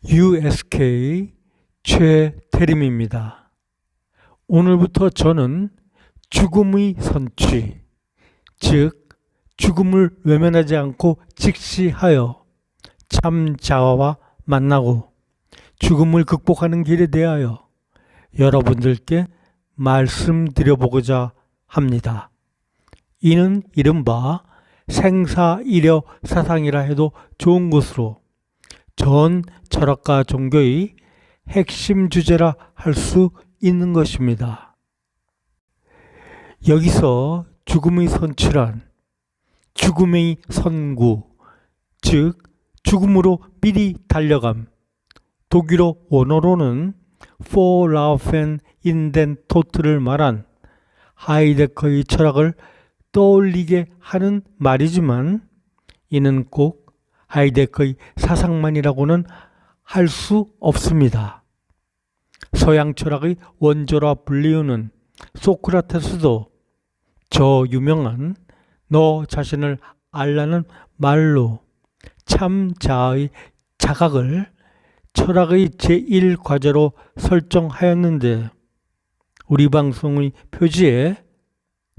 USK 최태림입니다. 오늘부터 저는 죽음의 선취, 즉 죽음을 외면하지 않고 직시하여 참 자아와 만나고 죽음을 극복하는 길에 대하여 여러분들께 말씀드려보고자 합니다. 이는 이른바 생사이려 사상이라 해도 좋은 것으로 전 철학과 종교의 핵심 주제라 할 수 있는 것입니다. 여기서 죽음의 선취란 죽음의 선구, 즉 죽음으로 미리 달려감, 독일어 원어로는 Vorlaufen in den Tod를 말한 하이데거의 철학을 떠올리게 하는 말이지만 이는 꼭 하이데거의 사상만이라고는 할 수 없습니다. 서양 철학의 원조라 불리우는 소크라테스도 저 유명한 너 자신을 알라는 말로 참 자아의 자각을 철학의 제1과제로 설정하였는데 우리 방송의 표지에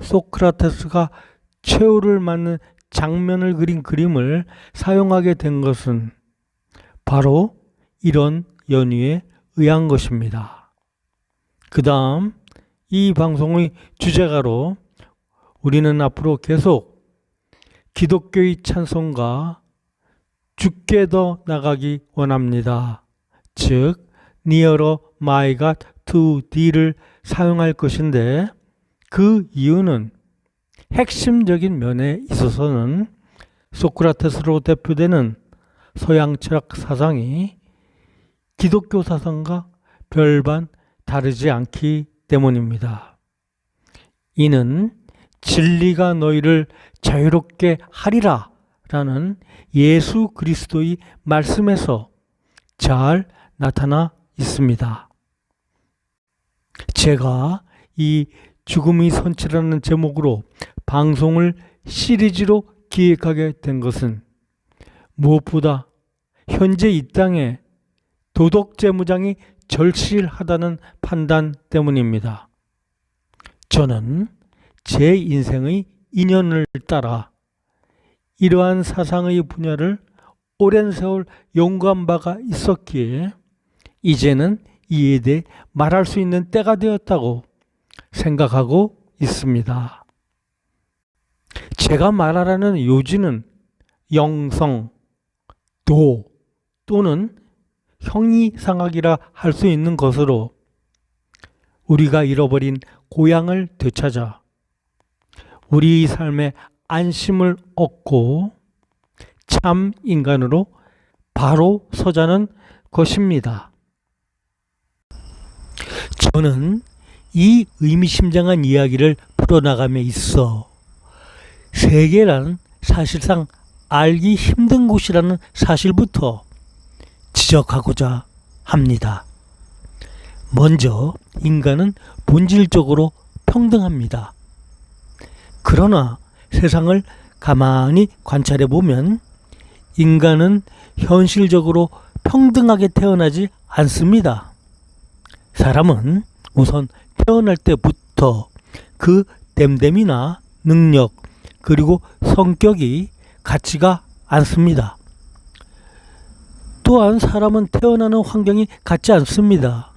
소크라테스가 최후를 맞는 장면을 그린 그림을 사용하게 된 것은 바로 이런 연유에 의한 것입니다. 그 다음 이 방송의 주제가로 우리는 앞으로 계속 기독교의 찬송가 주께 더 나가기 원합니다. 즉 Nearer my God to Thee를 사용할 것인데 그 이유는 핵심적인 면에 있어서는 소크라테스로 대표되는 서양 철학 사상이 기독교 사상과 별반 다르지 않기 때문입니다. 이는 진리가 너희를 자유롭게 하리라 라는 예수 그리스도의 말씀에서 잘 나타나 있습니다. 제가 이 죽음의 선취라는 제목으로 방송을 시리즈로 기획하게 된 것은 무엇보다 현재 이 땅에 도덕재무장이 절실하다는 판단 때문입니다. 저는 제 인생의 인연을 따라 이러한 사상의 분야를 오랜 세월 연구한 바가 있었기에 이제는 이에 대해 말할 수 있는 때가 되었다고 생각하고 있습니다. 제가 말하라는 요지는 영성, 도 또는 형이상학이라 할 수 있는 것으로 우리가 잃어버린 고향을 되찾아 우리 삶의 안심을 얻고 참 인간으로 바로 서자는 것입니다. 저는 이 의미심장한 이야기를 풀어나감에 있어 세계란 사실상 알기 힘든 곳이라는 사실부터 지적하고자 합니다. 먼저 인간은 본질적으로 평등합니다. 그러나 세상을 가만히 관찰해 보면 인간은 현실적으로 평등하게 태어나지 않습니다. 사람은 우선 태어날 때부터 그 됨됨이나 능력 그리고 성격이 같지가 않습니다. 또한 사람은 태어나는 환경이 같지 않습니다.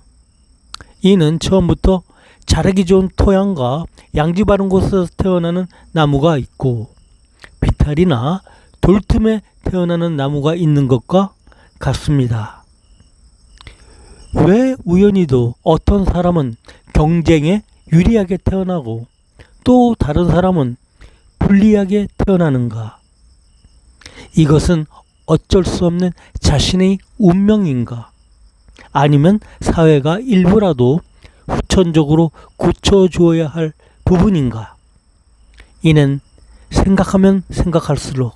이는 처음부터 자라기 좋은 토양과 양지 바른 곳에서 태어나는 나무가 있고 비탈이나 돌틈에 태어나는 나무가 있는 것과 같습니다. 왜 우연히도 어떤 사람은 경쟁에 유리하게 태어나고 또 다른 사람은 불리하게 태어나는가? 이것은 어쩔 수 없는 자신의 운명인가? 아니면 사회가 일부라도 후천적으로 고쳐주어야 할 부분인가? 이는 생각하면 생각할수록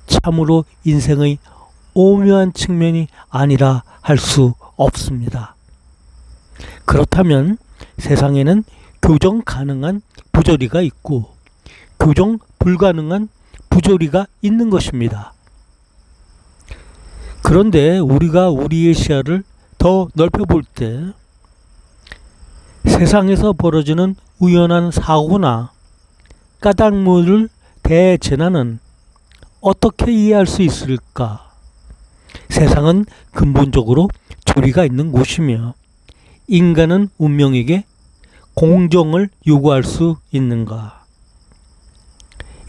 참으로 인생의 오묘한 측면이 아니라 할 수 없습니다. 그렇다면 세상에는 교정 가능한 부조리가 있고 교정 불가능한 부조리가 있는 것입니다. 그런데 우리가 우리의 시야를 더 넓혀볼 때 세상에서 벌어지는 우연한 사고나 까닭물을 대재난은 어떻게 이해할 수 있을까? 세상은 근본적으로 조리가 있는 곳이며 인간은 운명에게 공정을 요구할 수 있는가?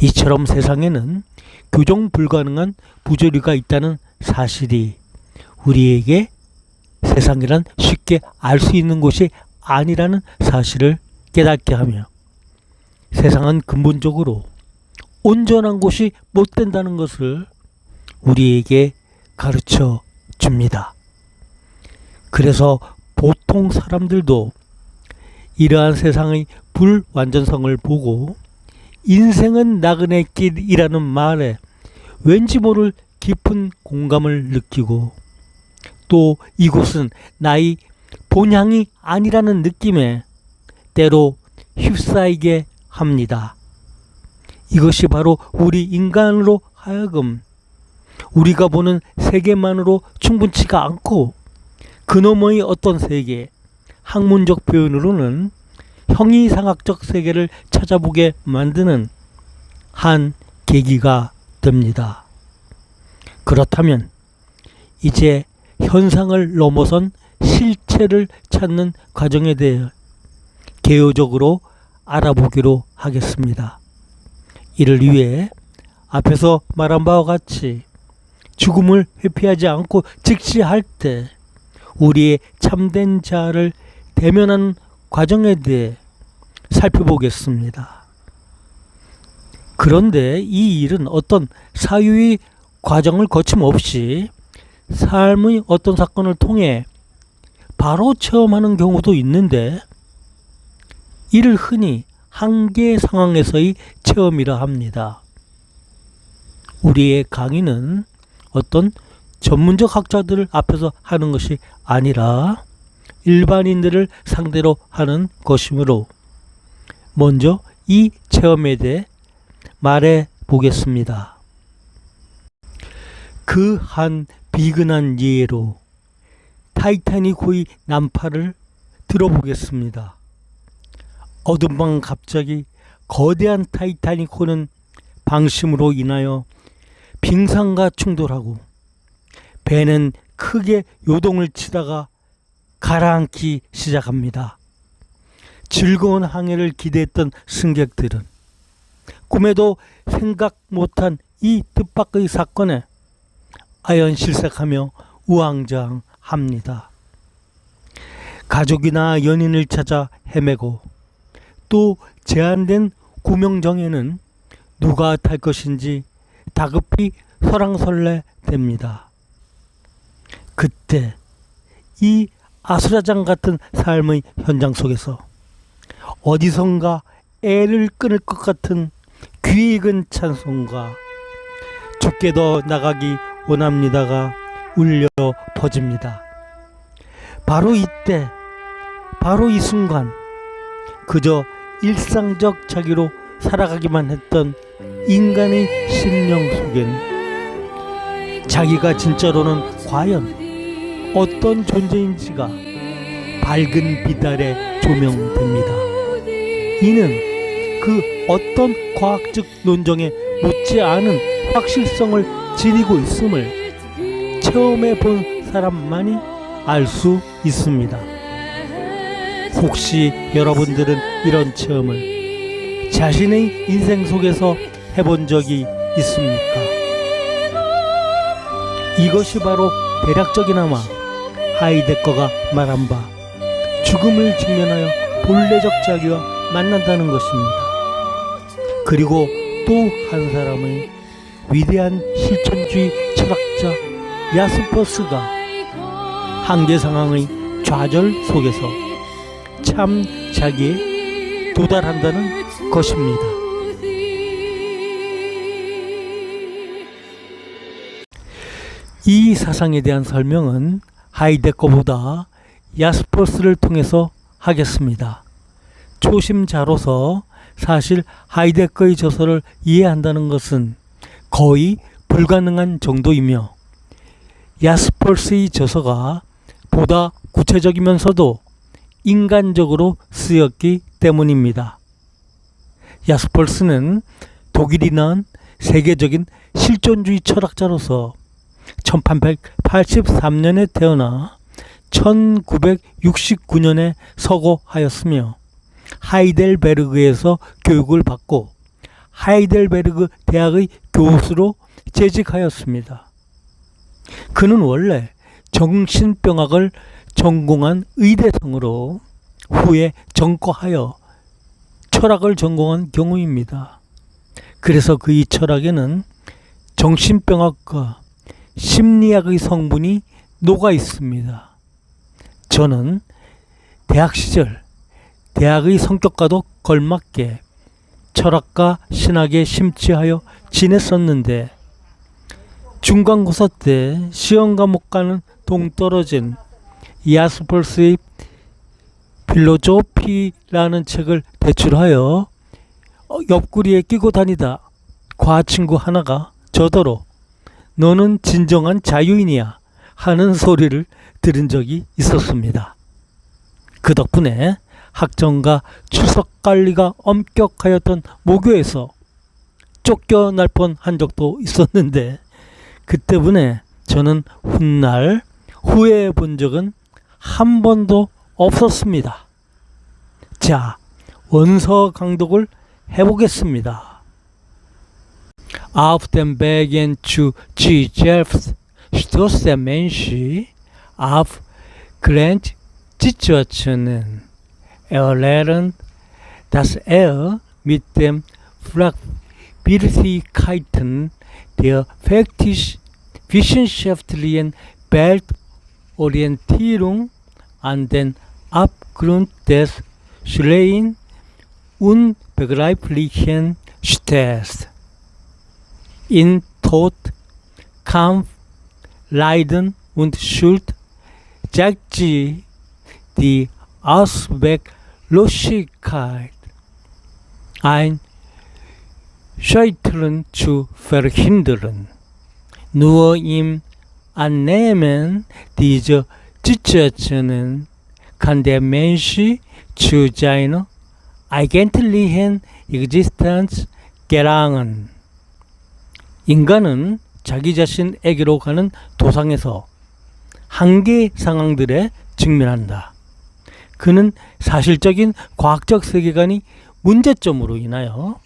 이처럼 세상에는 교정 불가능한 부조리가 있다는 사실이 우리에게 세상이란 쉽게 알 수 있는 곳이 아니라는 사실을 깨닫게 하며 세상은 근본적으로 온전한 곳이 못 된다는 것을 우리에게 가르쳐 줍니다. 그래서 보통 사람들도 이러한 세상의 불완전성을 보고 인생은 나그네 길이라는 말에 왠지 모를 깊은 공감을 느끼고 또 이곳은 나의 본향이 아니라는 느낌에 때로 휩싸이게 합니다. 이것이 바로 우리 인간으로 하여금 우리가 보는 세계만으로 충분치가 않고 그 너머의 어떤 세계, 학문적 표현으로는 형이상학적 세계를 찾아보게 만드는 한 계기가 됩니다. 그렇다면 이제 현상을 넘어선 실체를 찾는 과정에 대해 개요적으로 알아보기로 하겠습니다. 이를 위해 앞에서 말한 바와 같이 죽음을 회피하지 않고 직시할 때 우리의 참된 자아를 대면하는 과정에 대해 살펴보겠습니다. 그런데 이 일은 어떤 사유의 과정을 거침없이 삶의 어떤 사건을 통해 바로 체험하는 경우도 있는데 이를 흔히 한계 상황에서의 체험이라 합니다. 우리의 강의는 어떤 전문적 학자들을 앞에서 하는 것이 아니라 일반인들을 상대로 하는 것이므로 먼저 이 체험에 대해 말해 보겠습니다. 그 한 비근한 예로 타이타닉호의 난파를 들어보겠습니다. 어둠 방 갑자기 거대한 타이타닉호는 방심으로 인하여 빙산과 충돌하고 배는 크게 요동을 치다가 가라앉기 시작합니다. 즐거운 항해를 기대했던 승객들은 꿈에도 생각 못한 이 뜻밖의 사건에 아연실색하며 우왕좌왕합니다. 가족이나 연인을 찾아 헤매고 또 제한된 구명정에는 누가 탈 것인지 다급히 설왕설래 됩니다. 그때 이 아수라장 같은 삶의 현장 속에서 어디선가 애를 끊을 것 같은 귀 익은 찬송가 죽게도 나가기 원합니다가 울려 퍼집니다. 바로 이때 바로 이 순간 그저 일상적 자기로 살아가기만 했던 인간의 심령 속엔 자기가 진짜로는 과연 어떤 존재인지가 밝은 빛 아래 조명됩니다. 이는 그 어떤 과학적 논정에 묻지 않은 확실성을 지니고 있음을 체험해 본 사람만이 알 수 있습니다. 혹시 여러분들은 이런 체험을 자신의 인생 속에서 해본 적이 있습니까? 이것이 바로 대략적이나마 하이데거가 말한 바 죽음을 직면하여 본래적 자기와 만난다는 것입니다. 그리고 또 한 사람의 위대한 실천주의 철학자 야스퍼스가 한계 상황의 좌절 속에서 참 자기에 도달한다는 것입니다. 이 사상에 대한 설명은 하이데거보다 야스퍼스를 통해서 하겠습니다. 초심자로서 사실 하이데거의 저서를 이해한다는 것은 거의 불가능한 정도이며 야스펄스의 저서가 보다 구체적이면서도 인간적으로 쓰였기 때문입니다. 야스펄스는 독일이 낳은 세계적인 실존주의 철학자로서 1883년에 태어나 1969년에 서거하였으며 하이델베르그에서 교육을 받고 하이델베르그 대학의 교수로 재직하였습니다. 그는 원래 정신병학을 전공한 의대생으로 후에 전과하여 철학을 전공한 경우입니다. 그래서 그의 철학에는 정신병학과 심리학의 성분이 녹아 있습니다. 저는 대학 시절 대학의 성격과도 걸맞게 철학과 신학에 심취하여 지냈었는데 중간고사 때 시험 과목과는 동떨어진 야스펄스의 필로조피라는 책을 대출하여 옆구리에 끼고 다니다 과친구 하나가 저더러 너는 진정한 자유인이야 하는 소리를 들은 적이 있었습니다. 그 덕분에 학점과 출석 관리가 엄격하였던 모교에서 쫓겨날 뻔한 적도 있었는데 그 때문에 저는 훗날 후회해 본 적은 한 번도 없었습니다. 자, 원서 강독을 해보겠습니다. Auf dem Wegen zu G-Selbst stoßt der Mensch auf Grenzsituationen. Er lernt, dass er mit den Fragwürdigkeiten der faktisch-wissenschaftlichen Weltorientierung an den Abgrund des schleien Unbegreiflichen stößt. In Tod, Kampf, Leiden und Schuld zeigt sie die Ausweglosigkeit, ein Scheitern zu verhindern. Nur im Annehmen dieser Situationen kann der Mensch zu seiner eigentlichen Existenz gelangen. 인간은 자기 자신에게로 가는 도상에서 한계 상황들에 직면한다. 그는 사실적인 과학적 세계관이 문제점으로 인하여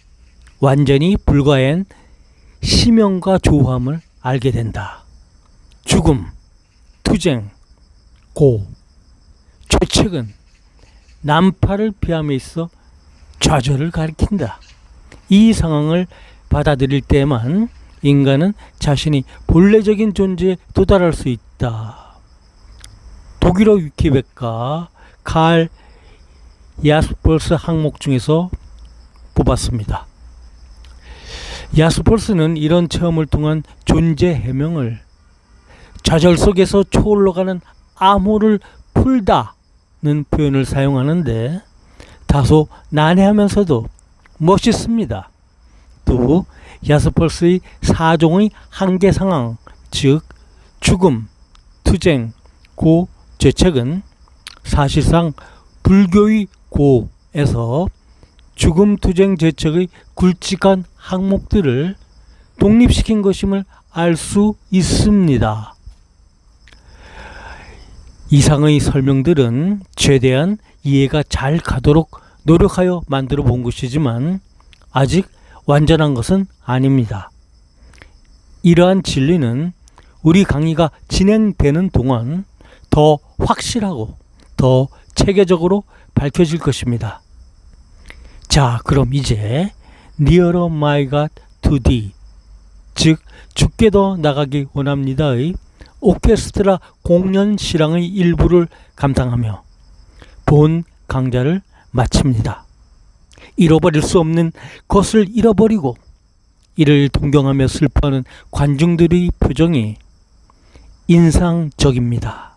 완전히 불가한 심연과 조함을 알게 된다. 죽음, 투쟁, 고, 죄책은 난파를 피함에 있어 좌절을 가리킨다. 이 상황을 받아들일 때만 인간은 자신이 본래적인 존재에 도달할 수 있다. 독일어 위키백과 칼 야스펄스 항목 중에서 뽑았습니다. 야스펄스는 이런 체험을 통한 존재 해명을 좌절 속에서 초올라가는 암호를 풀다는 표현을 사용하는데 다소 난해하면서도 멋있습니다. 또 야스펄스의 사종의 한계 상황, 즉 죽음, 투쟁, 고, 죄책은 사실상 불교의 고에서 죽음, 투쟁, 죄책의 굵직한 항목들을 독립시킨 것임을 알 수 있습니다. 이상의 설명들은 최대한 이해가 잘 가도록 노력하여 만들어 본 것이지만 아직 완전한 것은 아닙니다. 이러한 진리는 우리 강의가 진행되는 동안 더 확실하고 더 체계적으로 밝혀질 것입니다. 자, 그럼 이제 Nearer My God to Thee, 즉 주께 더 나가기 원합니다의 오케스트라 공연 실황의 일부를 감상하며 본 강좌를 마칩니다. 잃어버릴 수 없는 것을 잃어버리고 이를 동경하며 슬퍼하는 관중들의 표정이 인상적입니다.